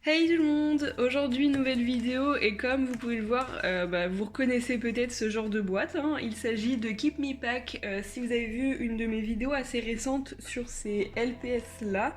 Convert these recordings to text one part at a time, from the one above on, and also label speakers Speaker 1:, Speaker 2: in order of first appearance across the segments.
Speaker 1: Hey tout le monde! Aujourd'hui nouvelle vidéo et comme vous pouvez le voir, vous reconnaissez peut-être ce genre de boîte, hein. Il s'agit de Keep Me Pack. Si vous avez vu une de mes vidéos assez récentes sur ces LPS là,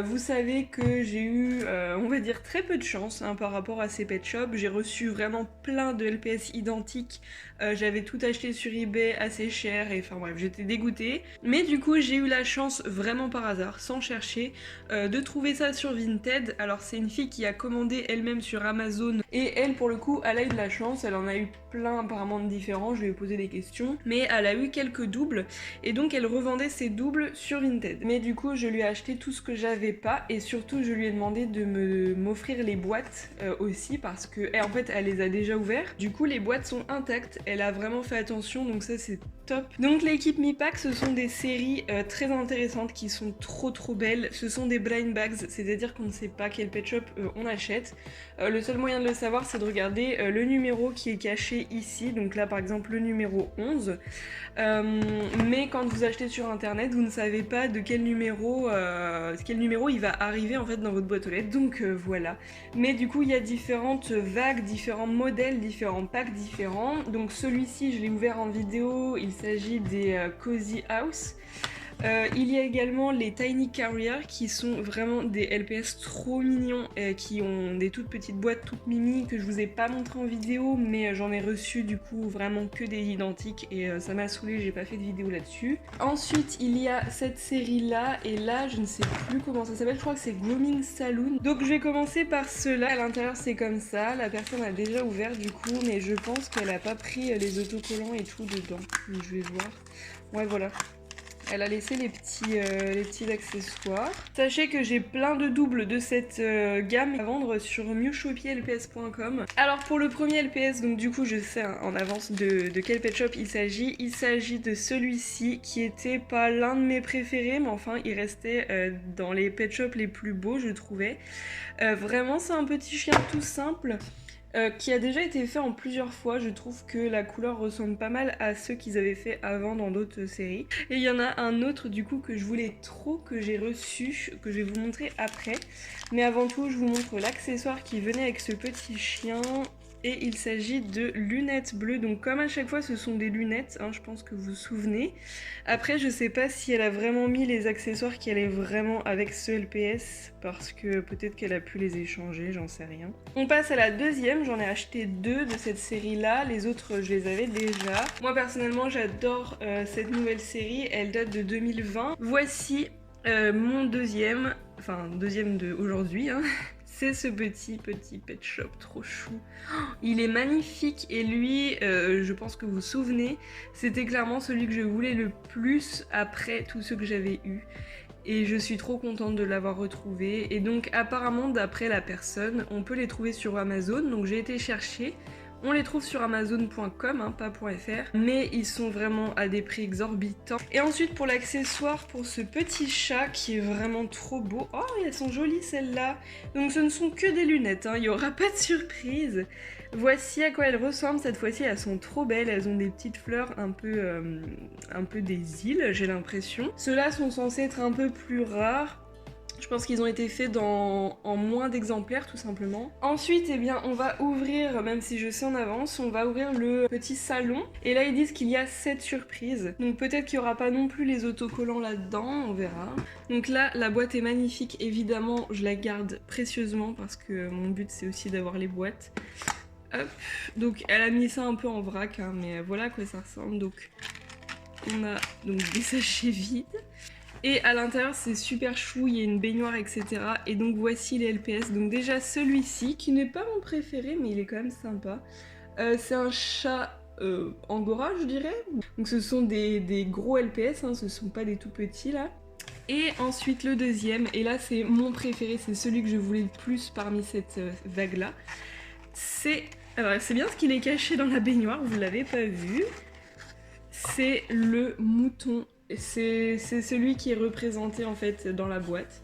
Speaker 1: vous savez que j'ai eu, on va dire, très peu de chance hein, par rapport à ces pet shops. J'ai reçu vraiment plein de LPS identiques, j'avais tout acheté sur eBay assez cher et enfin bref j'étais dégoûtée. Mais du coup j'ai eu la chance vraiment par hasard, sans chercher, de trouver ça sur Vinted. Alors c'est une fille qui a commandé elle-même sur Amazon et elle pour le coup elle a eu de la chance, elle en a eu plein apparemment de différents, je lui ai posé des questions, mais elle a eu quelques doubles et donc elle revendait ses doubles sur Vinted. Mais du coup je lui ai acheté tout ce que j'avais pas et surtout je lui ai demandé de m'offrir les boîtes aussi parce que en fait elle les a déjà ouvertes. Du coup les boîtes sont intactes, elle a vraiment fait attention donc ça c'est top. Donc les Keep Me Pack ce sont des séries très intéressantes qui sont trop belles. Ce sont des blind bags, c'est-à-dire qu'on ne sait pas quel pet shop on achète. Le seul moyen de le savoir c'est de regarder le numéro qui est caché ici, donc là par exemple le numéro 11. Mais quand vous achetez sur internet vous ne savez pas de quel numéro il va arriver en fait dans votre boîte aux lettres, donc voilà. Mais du coup il y a différentes vagues, différents modèles, différents packs différents. Donc celui-ci je l'ai ouvert en vidéo, il s'agit des Cozy House. Il y a également les Tiny Carrier qui sont vraiment des LPS trop mignons, qui ont des toutes petites boîtes toutes mimi que je vous ai pas montré en vidéo, mais j'en ai reçu du coup vraiment que des identiques et ça m'a saoulé, j'ai pas fait de vidéo là-dessus. Ensuite il y a cette série là et là je ne sais plus comment ça s'appelle, je crois que c'est Grooming Saloon. Donc je vais commencer par ceux-là, à l'intérieur c'est comme ça, la personne a déjà ouvert du coup mais je pense qu'elle a pas pris les autocollants et tout dedans. Donc, je vais voir. Ouais voilà. Elle a laissé les petits accessoires. Sachez que j'ai plein de doubles de cette gamme à vendre sur miushopilps.com. Alors pour le premier LPS, donc du coup je sais en avance de quel pet shop il s'agit. Il s'agit de celui-ci qui était pas l'un de mes préférés, mais enfin il restait dans les pet shops les plus beaux je trouvais. Vraiment c'est un petit chien tout simple. Qui a déjà été fait en plusieurs fois. Je trouve que la couleur ressemble pas mal à ceux qu'ils avaient fait avant dans d'autres séries. Et il y en a un autre du coup que je voulais trop, que j'ai reçu, que je vais vous montrer après. Mais avant tout, je vous montre l'accessoire qui venait avec ce petit chien. Et il s'agit de lunettes bleues, donc comme à chaque fois ce sont des lunettes, hein, je pense que vous vous souvenez. Après je sais pas si elle a vraiment mis les accessoires qui allaient vraiment avec ce LPS, parce que peut-être qu'elle a pu les échanger, j'en sais rien. On passe à la deuxième, j'en ai acheté deux de cette série là, les autres je les avais déjà. Moi personnellement j'adore cette nouvelle série, elle date de 2020. Voici mon deuxième, enfin deuxième de aujourd'hui, hein. C'est ce petit pet shop trop chou. Il est magnifique et lui, je pense que vous vous souvenez, c'était clairement celui que je voulais le plus après tous ceux que j'avais eus. Et je suis trop contente de l'avoir retrouvé. Et donc apparemment d'après la personne, on peut les trouver sur Amazon. Donc j'ai été chercher. On les trouve sur amazon.com, hein, pas .fr, mais ils sont vraiment à des prix exorbitants. Et ensuite pour l'accessoire, pour ce petit chat qui est vraiment trop beau. Oh, elles sont jolies celles-là. Donc ce ne sont que des lunettes, hein, il n'y aura pas de surprise. Voici à quoi elles ressemblent, cette fois-ci elles sont trop belles, elles ont des petites fleurs un peu des îles, j'ai l'impression. Ceux-là sont censés être un peu plus rares. Je pense qu'ils ont été faits en moins d'exemplaires tout simplement. Ensuite, eh bien, on va ouvrir, même si je sais en avance, on va ouvrir le petit salon. Et là, ils disent qu'il y a 7 surprises. Donc peut-être qu'il n'y aura pas non plus les autocollants là-dedans, on verra. Donc là, la boîte est magnifique. Évidemment, je la garde précieusement parce que mon but, c'est aussi d'avoir les boîtes. Hop. Donc elle a mis ça un peu en vrac, hein, mais voilà à quoi ça ressemble. Donc on a donc des sachets vides. Et à l'intérieur c'est super chou, il y a une baignoire etc. Et donc voici les LPS. Donc déjà celui-ci, qui n'est pas mon préféré mais il est quand même sympa. C'est un chat angora je dirais. Donc ce sont des gros LPS, hein, ce sont pas des tout petits là. Et ensuite le deuxième, et là c'est mon préféré, c'est celui que je voulais le plus parmi cette vague là. Alors c'est bien ce qu'il est caché dans la baignoire, vous l'avez pas vu. C'est le mouton. C'est celui qui est représenté en fait dans la boîte.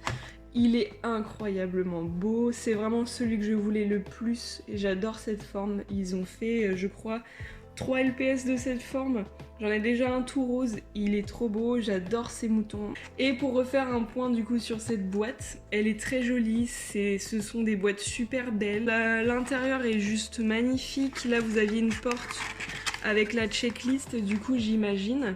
Speaker 1: Il est incroyablement beau, c'est vraiment celui que je voulais le plus et j'adore cette forme. Ils ont fait, je crois, 3 LPS de cette forme. J'en ai déjà un tout rose, il est trop beau, j'adore ces moutons. Et pour refaire un point du coup sur cette boîte, elle est très jolie, ce sont des boîtes super belles. L'intérieur est juste magnifique, là vous aviez une porte avec la checklist du coup j'imagine.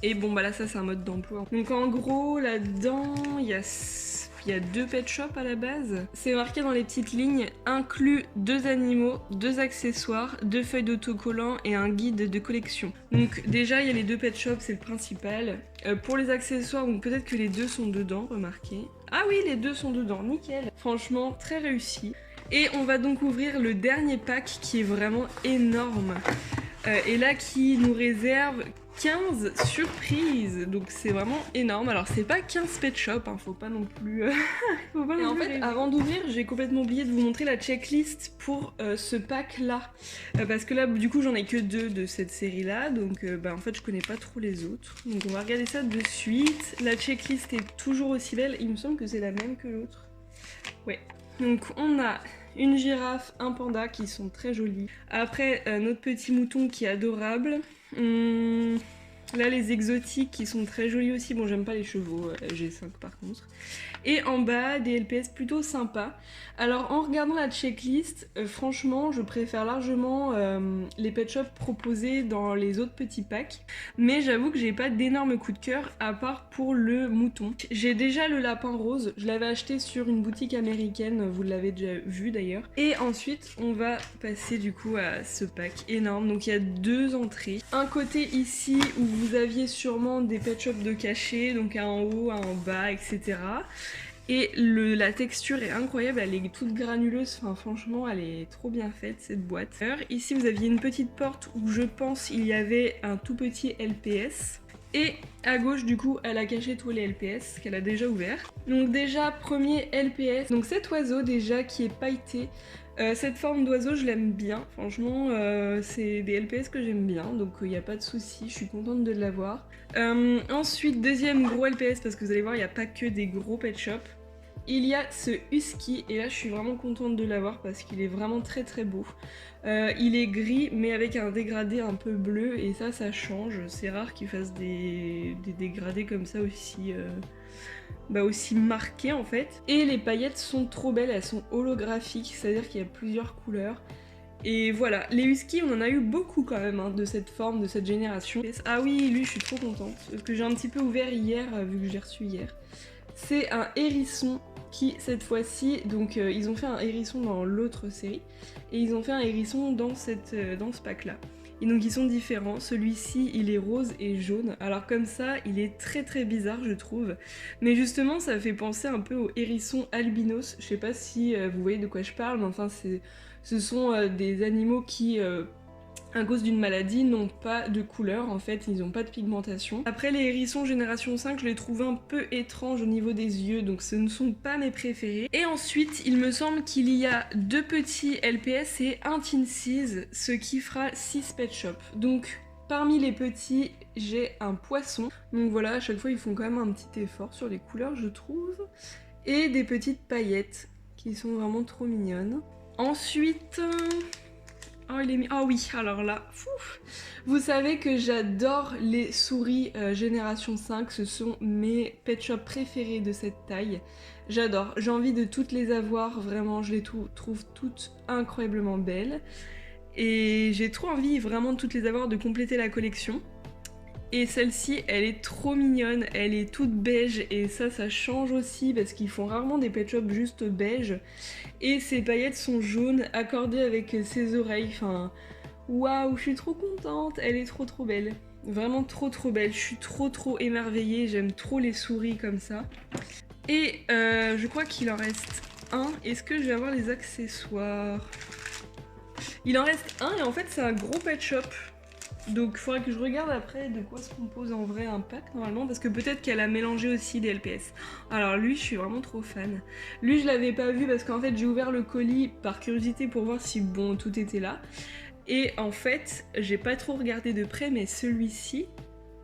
Speaker 1: Et bon bah là ça c'est un mode d'emploi. Donc en gros là-dedans il y a 2 pet shops à la base. C'est marqué dans les petites lignes, inclut 2 animaux, 2 accessoires, 2 feuilles d'autocollant et un guide de collection. Donc déjà il y a les 2 pet shops, c'est le principal. Pour les accessoires, donc peut-être que les 2 sont dedans, remarquez. Ah oui, les 2 sont dedans, nickel. Franchement, très réussi. Et on va donc ouvrir le dernier pack qui est vraiment énorme. Et là qui nous réserve 15 surprises, donc c'est vraiment énorme. Alors c'est pas 15 pet shop, hein, faut pas non plus... faut pas non plus en fait, avant d'ouvrir, j'ai complètement oublié de vous montrer la checklist pour ce pack là. Parce que là, du coup, j'en ai que 2 de cette série là, donc en fait, je connais pas trop les autres. Donc on va regarder ça de suite. La checklist est toujours aussi belle, il me semble que c'est la même que l'autre. Ouais. Donc on a une girafe, un panda qui sont très jolis. Après, notre petit mouton qui est adorable. Là, les exotiques qui sont très jolis aussi. Bon, j'aime pas les chevaux, G5 par contre. Et en bas, des LPS plutôt sympas. Alors, en regardant la checklist, franchement, je préfère largement les pet shops proposés dans les autres petits packs. Mais j'avoue que j'ai pas d'énorme coup de cœur, à part pour le mouton. J'ai déjà le lapin rose. Je l'avais acheté sur une boutique américaine, vous l'avez déjà vu d'ailleurs. Et ensuite, on va passer du coup à ce pack énorme. Donc, il y a 2 entrées. Un côté ici où vous aviez sûrement des pet shops de cachet, donc un en haut, un en bas, etc. Et la texture est incroyable, elle est toute granuleuse, enfin franchement elle est trop bien faite cette boîte. Alors, ici vous aviez une petite porte où je pense il y avait un tout petit LPS. Et à gauche du coup elle a caché tous les LPS qu'elle a déjà ouverts. Donc déjà premier LPS, donc cet oiseau déjà qui est pailleté. Cette forme d'oiseau je l'aime bien, franchement c'est des LPS que j'aime bien, donc il n'y a pas de souci, je suis contente de l'avoir. Ensuite deuxième gros LPS, parce que vous allez voir il n'y a pas que des gros pet shops. Il y a ce husky, et là je suis vraiment contente de l'avoir parce qu'il est vraiment très très beau. Il est gris mais avec un dégradé un peu bleu, et ça change, c'est rare qu'il fasse des dégradés comme ça aussi... aussi marquées en fait. Et les paillettes sont trop belles, elles sont holographiques, c'est-à-dire qu'il y a plusieurs couleurs. Et voilà, les huskies on en a eu beaucoup quand même hein, de cette forme, de cette génération. Ah oui, lui je suis trop contente, parce que j'ai un petit peu ouvert hier, vu que j'ai reçu hier. C'est un hérisson qui cette fois-ci, donc ils ont fait un hérisson dans l'autre série, et ils ont fait un hérisson dans ce pack là. Et donc ils sont différents, celui-ci il est rose et jaune, alors comme ça il est très très bizarre je trouve, mais justement ça fait penser un peu au hérisson albinos, je sais pas si vous voyez de quoi je parle, mais enfin ce sont des animaux qui... à cause d'une maladie, n'ont pas de couleur, en fait, ils n'ont pas de pigmentation. Après, les hérissons génération 5, je les trouve un peu étranges au niveau des yeux, donc ce ne sont pas mes préférés. Et ensuite, il me semble qu'il y a 2 petits LPS et un Teen Seas, ce qui fera 6 pet shops. Donc, parmi les petits, j'ai un poisson. Donc voilà, à chaque fois, ils font quand même un petit effort sur les couleurs, je trouve. Et des petites paillettes, qui sont vraiment trop mignonnes. Ensuite... Oh, il est mis... Oh oui, alors là, vous savez que j'adore les souris génération 5, ce sont mes pet shops préférés de cette taille. J'adore, j'ai envie de toutes les avoir, vraiment, je les trouve toutes incroyablement belles. Et j'ai trop envie vraiment de toutes les avoir, de compléter la collection. Et celle-ci, elle est trop mignonne, elle est toute beige, et ça change aussi parce qu'ils font rarement des pet shops juste beige. Et ses paillettes sont jaunes, accordées avec ses oreilles, enfin... Waouh, je suis trop contente, elle est trop belle. Vraiment trop belle, je suis trop émerveillée, j'aime trop les souris comme ça. Et je crois qu'il en reste un, est-ce que je vais avoir les accessoires? Il en reste un, et en fait c'est un gros pet shop. Donc il faudrait que je regarde après de quoi se compose en vrai un pack normalement, parce que peut-être qu'elle a mélangé aussi des LPS. Alors lui je suis vraiment trop fan. Lui je l'avais pas vu parce qu'en fait j'ai ouvert le colis par curiosité pour voir si bon tout était là. Et en fait j'ai pas trop regardé de près, mais celui-ci,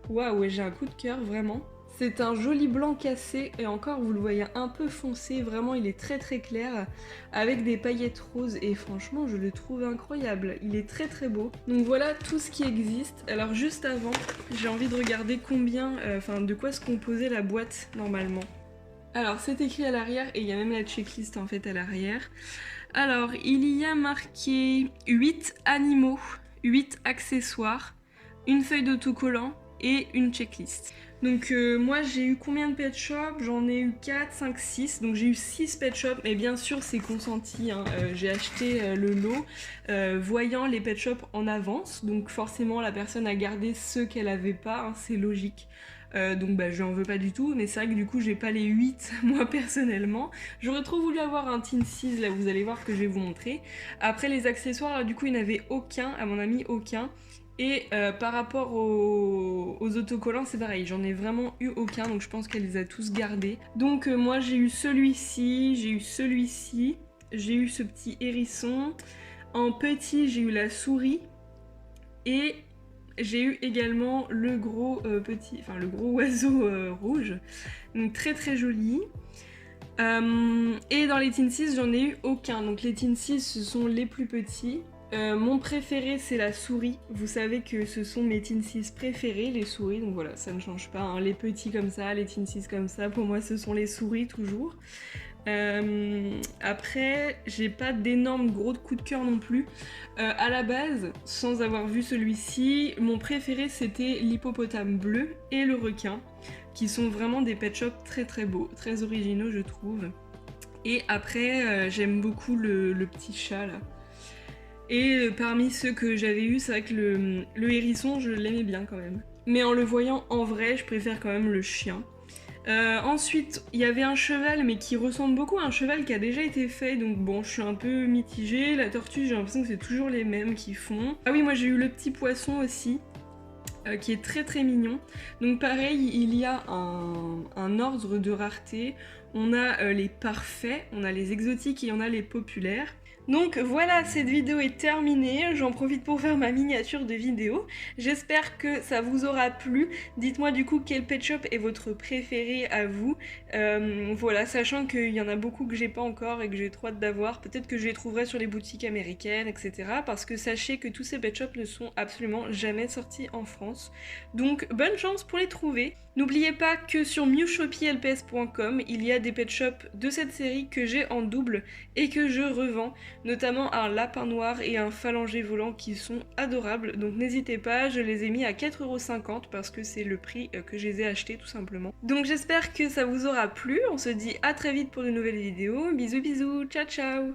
Speaker 1: waouh, j'ai un coup de cœur vraiment. C'est un joli blanc cassé et encore vous le voyez un peu foncé, vraiment il est très très clair avec des paillettes roses et franchement je le trouve incroyable, il est très très beau. Donc voilà tout ce qui existe. Alors juste avant j'ai envie de regarder combien, de quoi se composait la boîte normalement. Alors c'est écrit à l'arrière et il y a même la checklist en fait à l'arrière. Alors il y a marqué 8 animaux, 8 accessoires, une feuille d'autocollant et une checklist. Donc moi j'ai eu combien de pet shops? J'en ai eu 4, 5, 6. Donc j'ai eu 6 pet shops, mais bien sûr c'est consenti, hein. J'ai acheté le lot voyant les pet shops en avance. Donc forcément la personne a gardé ceux qu'elle avait pas, hein, c'est logique. Donc je n'en veux pas du tout, mais c'est vrai que du coup j'ai pas les 8 moi personnellement. J'aurais trop voulu avoir un Teen 6, là vous allez voir que je vais vous montrer. Après les accessoires, là, du coup il n'y en avait aucun, à mon avis aucun. Et par rapport aux autocollants, c'est pareil, j'en ai vraiment eu aucun, donc je pense qu'elle les a tous gardés. Donc moi j'ai eu celui-ci, j'ai eu celui-ci, j'ai eu ce petit hérisson. En petit, j'ai eu la souris. Et j'ai eu également le gros le gros oiseau rouge. Donc très très joli. Et dans les Teen 6, j'en ai eu aucun. Donc les Teen 6, ce sont les plus petits. Mon préféré c'est la souris, vous savez que ce sont mes Teen 6 préférés, les souris, donc voilà, ça ne change pas, hein. Les petits comme ça, les Teen 6 comme ça, pour moi ce sont les souris toujours. Après, j'ai pas d'énormes gros coups de cœur non plus. À la base, sans avoir vu celui-ci, mon préféré c'était l'hippopotame bleu et le requin, qui sont vraiment des pet shops très très beaux, très originaux je trouve. Et après, j'aime beaucoup le petit chat là. Et parmi ceux que j'avais eu, c'est vrai que le hérisson, je l'aimais bien quand même. Mais en le voyant en vrai, je préfère quand même le chien. Ensuite, il y avait un cheval, mais qui ressemble beaucoup à un cheval qui a déjà été fait, donc bon, je suis un peu mitigée. La tortue, j'ai l'impression que c'est toujours les mêmes qui font. Ah oui, moi j'ai eu le petit poisson aussi, qui est très très mignon. Donc pareil, il y a un ordre de rareté. On a les parfaits, on a les exotiques et on a les populaires. Donc voilà, cette vidéo est terminée, j'en profite pour faire ma miniature de vidéo. J'espère que ça vous aura plu. Dites-moi du coup quel pet shop est votre préféré à vous. Voilà, sachant qu'il y en a beaucoup que j'ai pas encore et que j'ai trop hâte d'avoir. Peut-être que je les trouverai sur les boutiques américaines, etc. Parce que sachez que tous ces pet shops ne sont absolument jamais sortis en France. Donc bonne chance pour les trouver. N'oubliez pas que sur mewshopilps.com, il y a des pet shops de cette série que j'ai en double et que je revends, notamment un lapin noir et un phalange volant qui sont adorables, donc n'hésitez pas, je les ai mis à 4,50€ parce que c'est le prix que je les ai achetés tout simplement. Donc j'espère que ça vous aura plu, on se dit à très vite pour de nouvelles vidéos, bisous bisous, ciao ciao.